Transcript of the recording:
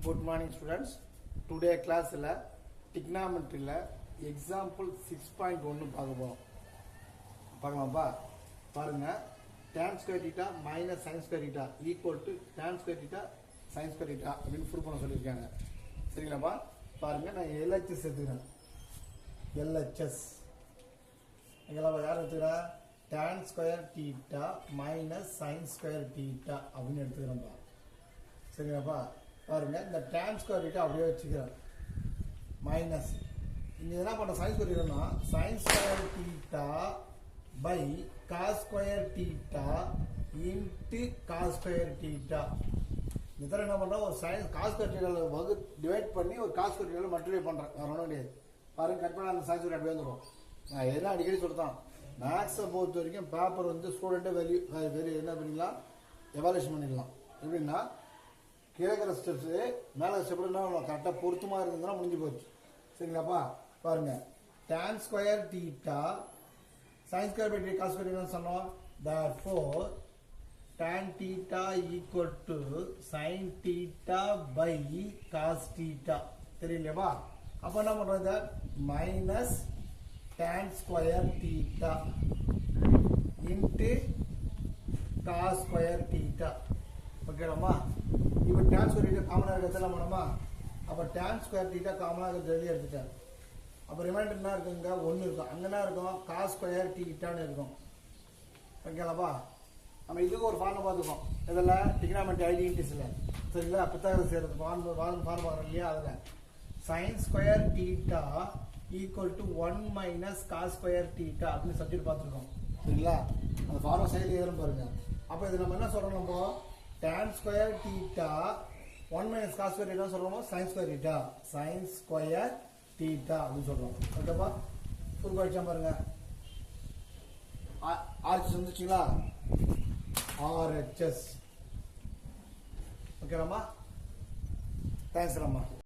Good morning students. Today class la trigonometry la example 6.1 பார்க்கலாம்ப்பா. பாருங்க, tan square theta minus sin square theta equal to tan square theta sin square theta அப்படின்னு prove பண்ண சொல்லியிருக்காங்க. சரிங்களாப்பா? பாருங்க, நான் LHS எடுத்துக்கிறேன். LHS எங்களாப்பா யார் எடுத்துக்கிறேன்? tan square theta minus sin square theta அப்படின்னு எடுத்துக்கிறேன்ப்பா. சரிங்களாப்பா? பாருங்க, இந்த tan square theta அப்படியே வச்சுக்கிறேன். மைனஸ் இங்க என்ன பண்ற sin square theta sin square theta by cos square theta into cos square theta. இதர என்ன பண்றோம், ஒரு sin cos square theta divide பண்ணி ஒரு cos square theta மல்டிப்ளை பண்றேன். வேற ஒண்ணும் கிடையாது. பாருங்க, கட் பண்ணா அந்த sin square அப்படியே வந்துரும். நான் எல்லாம் அடிக்கடி சொல்றேன், மேத்ஸை பொறுத்த வரைக்கும் பேப்பர் வந்து ஸ்டூடெண்ட்டே வெளியே என்ன பண்ணிக்கலாம், எவாலுவேஷன் பண்ணிக்கலாம். எப்படின்னா கீழே ஸ்டெப்ஸ் மேலே ஸ்டெப் கரெக்டாக பொருத்தமாக இருந்ததுன்னா முடிஞ்சு போச்சு. சரிங்களாப்பா? பாருங்க, tan square theta sin square by cos square என்ன சொன்னோம்? therefore tan theta equal to sin theta by cos theta. தெரியலையாப்பா? அப்போ என்ன பண்ணுறது? Minus tan square theta into cos square theta. ஓகேடாமா? இப்போ tan square theta காமனாக இருக்கிறதெல்லாம் பண்ணோமா? அப்போ tan square theta காமனாக இருக்கிறது எடுத்துட்டேன். அப்போ ரிமைண்டர் என்ன இருக்குங்க? 1 இருக்கும். அங்கே என்ன இருக்கும்? cos square thetaன்னு இருக்கும். ஓகேலாப்பா? நம்ம இதுக்கு ஒரு ஃபார்முலா பார்த்துக்கோம். இதெல்லாம் trigonometry ஐடென்டிட்டிஸ்ல. சரிங்களா? புத்தகத்தை சேர்த்து ஃபார்முலா இல்லையா? அதில் sin square theta equal to 1 minus cos square theta அப்படின்னு சப்ஜெக்ட் பார்த்துருக்கோம். சரிங்களா? அந்த ஃபார்முலா சைடில் ஏறும் பாருங்க. அப்போ இது நம்ம என்ன சொல்கிறோம்? நம்ம tan square theta 1 minus cos square theta சொல்றோமோ sin square theta அப்படின்னு சொல்றோம். ஓகேப்பா? ஃபுல் படிச்சா பாருங்க. RHS வந்துச்சுங்களா? RHS. ஓகேலாமா? தேங்க்ஸ் ராமா.